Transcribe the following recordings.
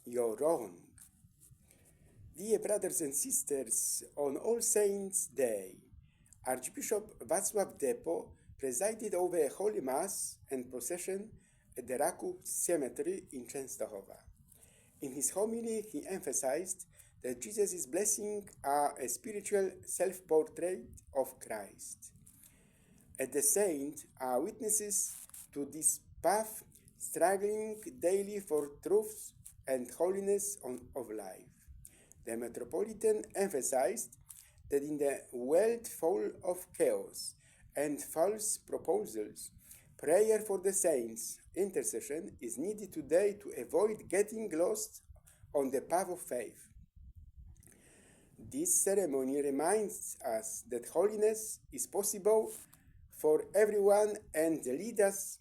you're wrong. Dear brothers and sisters, on All Saints' Day, Archbishop Václav Depo presided over a Holy Mass and procession at the Raków Cemetery in Częstochowa. In his homily, he emphasized that Jesus' blessings are a spiritual self-portrait of Christ. And the saints are witnesses to this path, struggling daily for truth and holiness of life. The Metropolitan emphasized that in the world full of chaos and false proposals, prayer for the saints' intercession is needed today to avoid getting lost on the path of faith. This ceremony reminds us that holiness is possible for everyone and leads us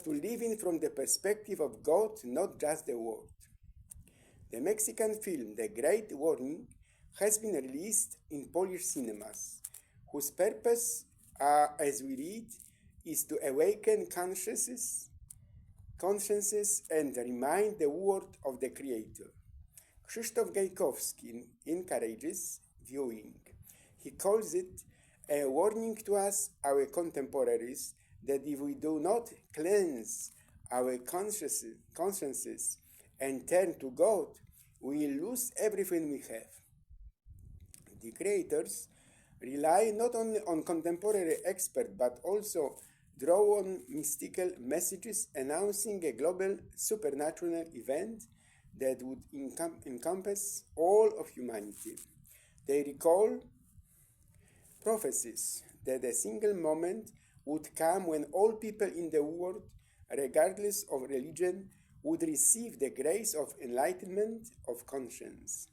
to living from the perspective of God, not just the world. The Mexican film The Great Warning has been released in Polish cinemas, whose purpose, as we read, is to awaken consciences and remind the world of the Creator. Krzysztof Gajkowski encourages viewing. He calls it a warning to us, our contemporaries, that if we do not cleanse our consciences and turn to God, we will lose everything we have. The creators rely not only on contemporary experts but also draw on mystical messages announcing a global supernatural event that would encompass all of humanity. They recall prophecies that a single moment would come when all people in the world, regardless of religion, would receive the grace of enlightenment of conscience.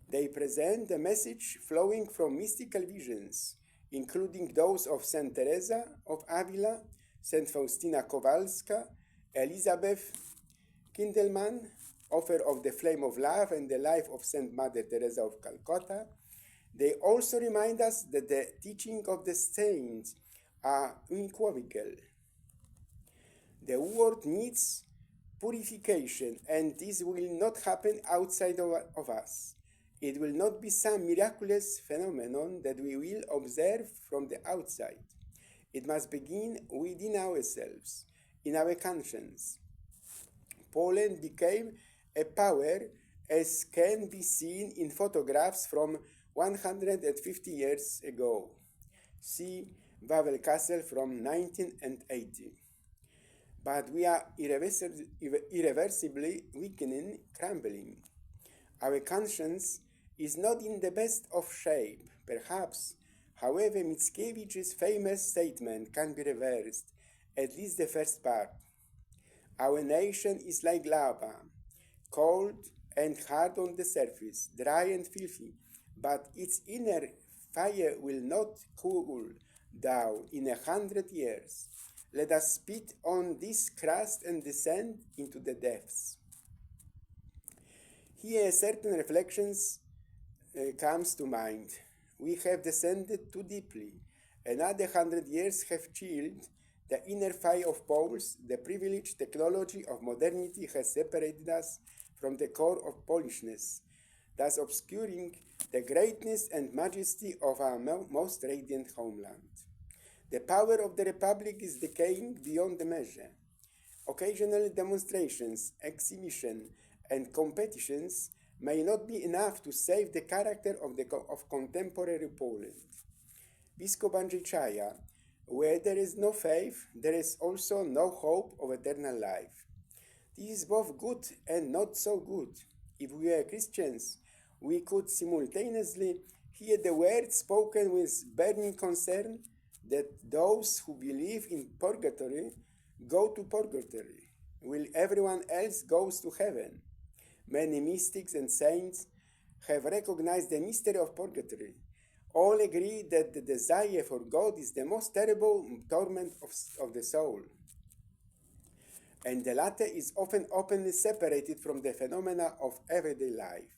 They present a message flowing from mystical visions, including those of Saint Teresa of Avila, Saint Faustina Kowalska, Elizabeth Kindelman, author of The Flame of Love and the Life of Saint Mother Teresa of Calcutta. They also remind us that the teaching of the saints are unequivocal. The world needs purification, and this will not happen outside of us. It will not be some miraculous phenomenon that we will observe from the outside. It must begin within ourselves, in our conscience. Poland became a power, as can be seen in photographs from 150 years ago. See Wawel Castle from 1980. But we are irreversibly weakening, crumbling. Our conscience is not in the best of shape, perhaps. However, Mickiewicz's famous statement can be reversed, at least the first part. Our nation is like lava, cold and hard on the surface, dry and filthy, but its inner fire will not cool down in 100 years. Let us spit on this crust and descend into the depths. Here certain reflections comes to mind. We have descended too deeply. Another 100 years have chilled the inner fire of Poles. The privileged technology of modernity has separated us from the core of Polishness, thus obscuring the greatness and majesty of our most radiant homeland. The power of the Republic is decaying beyond the measure. Occasional demonstrations, exhibition, and competitions may not be enough to save the character of contemporary Poland. Biskup Andrzej Czaja, where there is no faith, there is also no hope of eternal life. This is both good and not so good. If we were Christians, we could simultaneously hear the words spoken with burning concern that those who believe in purgatory go to purgatory, while everyone else goes to heaven. Many mystics and saints have recognized the mystery of purgatory. All agree that the desire for God is the most terrible torment of the soul, and the latter is often openly separated from the phenomena of everyday life.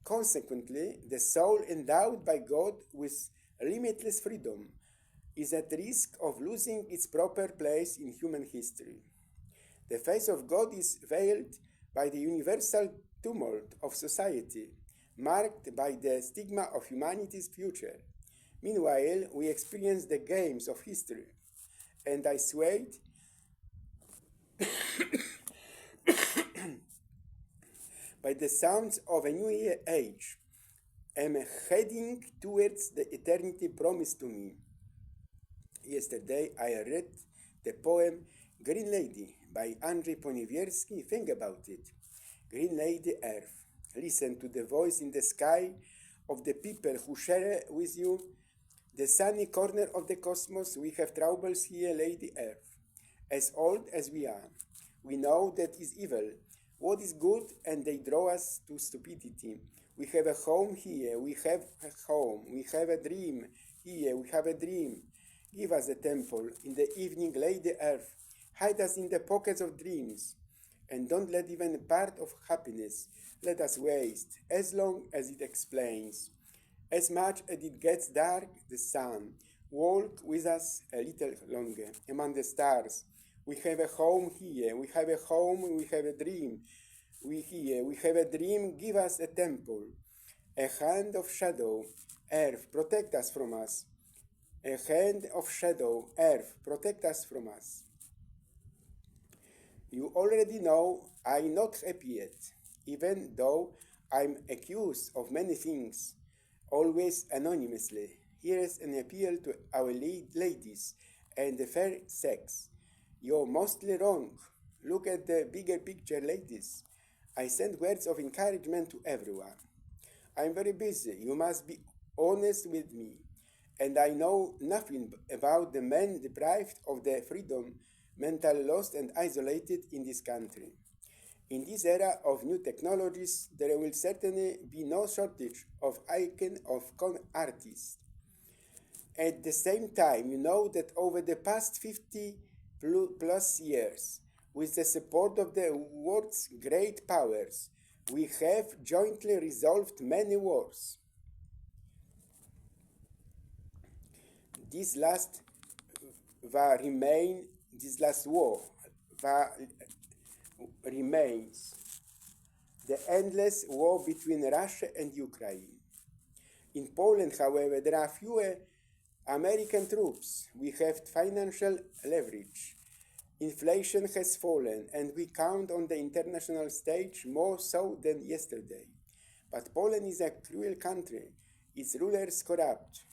Consequently, the soul endowed by God with limitless freedom is at risk of losing its proper place in human history. The face of God is veiled by the universal tumult of society, marked by the stigma of humanity's future. Meanwhile, we experience the games of history, and I swayed by the sounds of a new age. I'm heading towards the eternity promised to me. Yesterday I read the poem Green Lady by Andrzej Poniewierski. Think about it. Green Lady Earth. Listen to the voice in the sky of the people who share with you the sunny corner of the cosmos. We have troubles here, Lady Earth. As old as we are, we know that is evil. What is good? And they draw us to stupidity. We have a home here. We have a home. We have a dream here. We have a dream. Give us a temple in the evening, Lady Earth. Hide us in the pockets of dreams. And don't let even a part of happiness let us waste, as long as it explains. As much as it gets dark, the sun. Walk with us a little longer among the stars. We have a home here. We have a home. We have a dream. We have a dream. Give us a temple. A hand of shadow, Earth, protect us from us. A hand of shadow, Earth, protect us from us. You already know I'm not happy yet, even though I'm accused of many things, always anonymously. Here is an appeal to our ladies and the fair sex. You're mostly wrong. Look at the bigger picture, ladies. I send words of encouragement to everyone. I'm very busy. You must be honest with me. And I know nothing about the men deprived of their freedom, mentally lost and isolated in this country. In this era of new technologies, there will certainly be no shortage of icon of con artists. At the same time, you know that over the past 50 plus years, with the support of the world's great powers, we have jointly resolved many wars. This last war remains the endless war between Russia and Ukraine. In Poland, however, there are fewer American troops. We have financial leverage. Inflation has fallen, and we count on the international stage more so than yesterday. But Poland is a cruel country. Its rulers corrupt.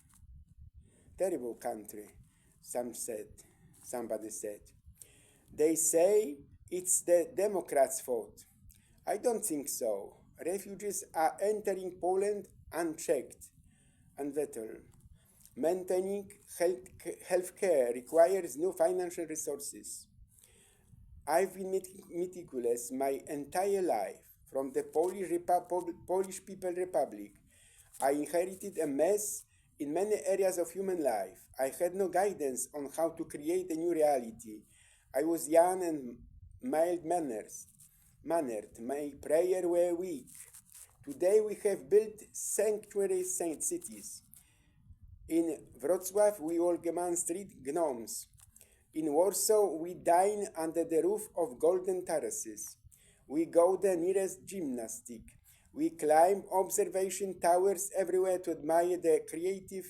Terrible country, somebody said. They say it's the Democrats' fault. I don't think so. Refugees are entering Poland unchecked, unvetted. Maintaining health care requires new financial resources. I've been meticulous my entire life. From the Polish People Republic, I inherited a mess in many areas of human life. I had no guidance on how to create a new reality. I was young and mild-mannered. My prayers were weak. Today we have built sanctuary cities. In Wrocław, we Wolgeman Street gnomes. In Warsaw, we dine under the roof of golden terraces. We go the nearest gymnastic. We climb observation towers everywhere to admire the creative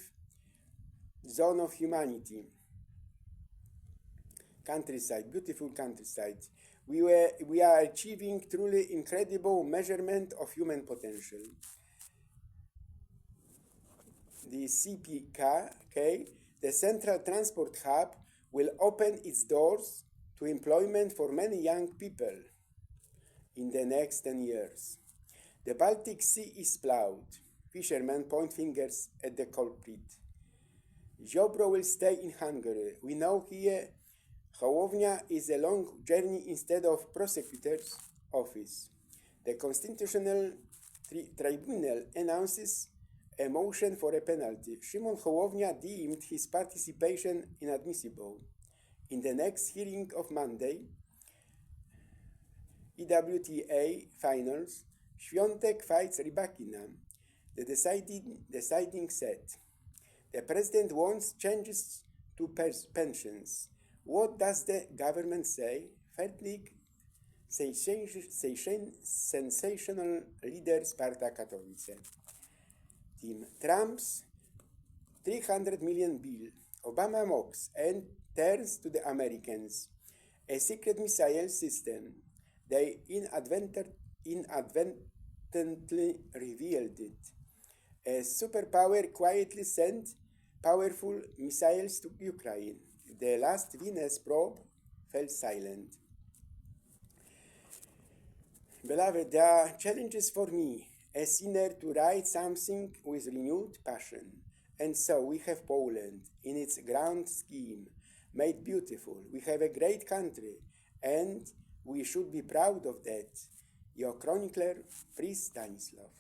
zone of humanity. Countryside, beautiful countryside. We are achieving truly incredible measurement of human potential. The CPK, the Central Transport Hub, will open its doors to employment for many young people in the next 10 years. The Baltic Sea is plowed. Fishermen point fingers at the culprit. Ziobro will stay in Hungary. We know here Hołownia is a long journey instead of prosecutor's office. The Constitutional Tribunal announces a motion for a penalty. Szymon Hołownia deemed his participation inadmissible. In the next hearing of Monday, EWTA finals, Świątek fights Rybakina. The deciding set. The president wants changes to pensions. What does the government say? Fertlik sensational leader Sparta Katowice. Team Trump's 300 million bill. Obama mocks and turns to the Americans. A secret missile system. They inadvertently revealed it. A superpower quietly sent powerful missiles to Ukraine. The last Venus probe fell silent. Beloved, there are challenges for me, a sinner, to write something with renewed passion. And so we have Poland, in its grand scheme, made beautiful. We have a great country, and we should be proud of that. Your chronicler, Priest Stanislav.